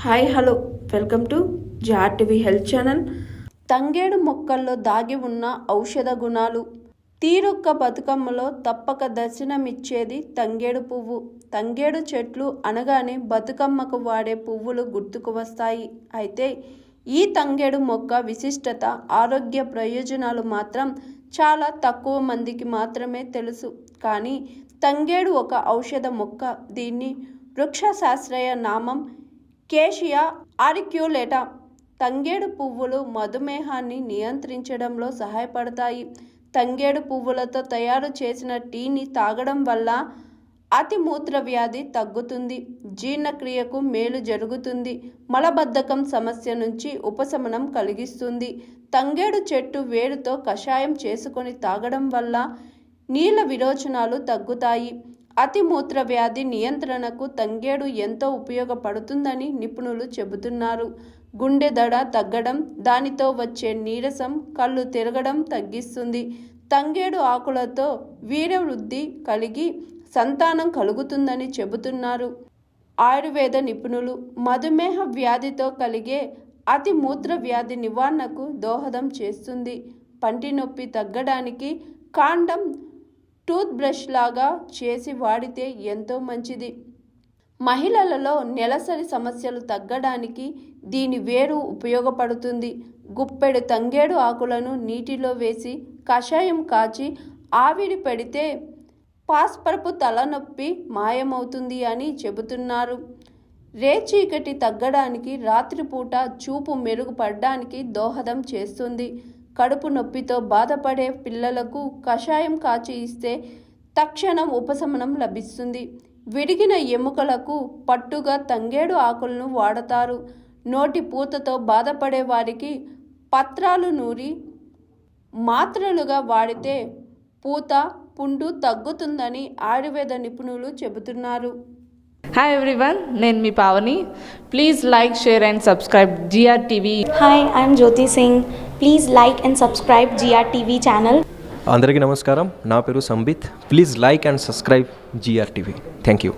Hi hello welcome to GRTV health channel. తంగేడు మొక్కల్లో దాగి ఉన్న ఔషధ గుణాలు. తీరొక్క బతుకమ్మలో తప్పక దర్శనమిచ్చేది తంగేడు పువ్వు. తంగేడు చెట్లు అనగానే బతుకమ్మకు వాడే పువ్వులు గుర్తుకు వస్తాయి. అయితే ఈ తంగేడు మొక్క విశిష్టత, ఆరోగ్య ప్రయోజనాలు మాత్రం చాలా తక్కువ మందికి మాత్రమే తెలుసు. కానీ తంగేడు ఒక ఔషధ మొక్క. దీన్ని వృక్షశాస్త్రీయ నామం కేషియా ఆరిక్యులేటా. తంగేడు పువ్వులు మధుమేహాన్ని నియంత్రించడంలో సహాయపడతాయి. తంగేడు పువ్వులతో తయారు చేసిన టీని తాగడం వల్ల అతిమూత్ర వ్యాధి తగ్గుతుంది, జీర్ణక్రియకు మేలు జరుగుతుంది, మలబద్ధకం సమస్య నుంచి ఉపశమనం కలిగిస్తుంది. తంగేడు చెట్టు వేరుతో కషాయం చేసుకొని తాగడం వల్ల నీళ్ళ విరోచనాలు తగ్గుతాయి. అతిమూత్ర వ్యాధి నియంత్రణకు తంగేడు ఎంతో ఉపయోగపడుతుందని నిపుణులు చెబుతున్నారు. గుండె దడ తగ్గడం, దానితో వచ్చే నీరసం, కళ్ళు తిరగడం తగ్గిస్తుంది. తంగేడు ఆకులతో వీర్యవృద్ధి కలిగి సంతానం కలుగుతుందని చెబుతున్నారు ఆయుర్వేద నిపుణులు. మధుమేహ వ్యాధితో కలిగే అతిమూత్ర వ్యాధి నివారణకు దోహదం చేస్తుంది. పంటి నొప్పి తగ్గడానికి కాండం టూత్ బ్రష్ లాగా చేసి వాడితే ఎంతో మంచిది. మహిళలలో నెలసరి సమస్యలు తగ్గడానికి దీని వేరు ఉపయోగపడుతుంది. గుప్పెడు తంగేడు ఆకులను నీటిలో వేసి కషాయం కాచి ఆవిరి పెడితే పాస్పరపు తలనొప్పి మాయమవుతుంది అని చెబుతున్నారు. రేచీకటి తగ్గడానికి, రాత్రిపూట చూపు మెరుగుపడడానికి దోహదం చేస్తుంది. కడుపు నొప్పితో బాధపడే పిల్లలకు కషాయం కాచి ఇస్తే తక్షణం ఉపశమనం లభిస్తుంది. విరిగిన ఎముకలకు పట్టుగా తంగేడు ఆకులను వాడతారు. నోటి పూతతో బాధపడే వారికి పత్రాలు నూరి మాత్రలుగా వాడితే పూత, పుండు తగ్గుతుందని ఆయుర్వేద నిపుణులు చెబుతున్నారు. హాయ్ ఎవ్రీవన్, నేను మీ Pavani. Please like, share and subscribe GRTV. Hi, I'm Jyoti Singh. Please like and subscribe GRTV channel. అందరికీ నమస్కారం. నా పేరు Sambit. Please like and subscribe GRTV. Thank you.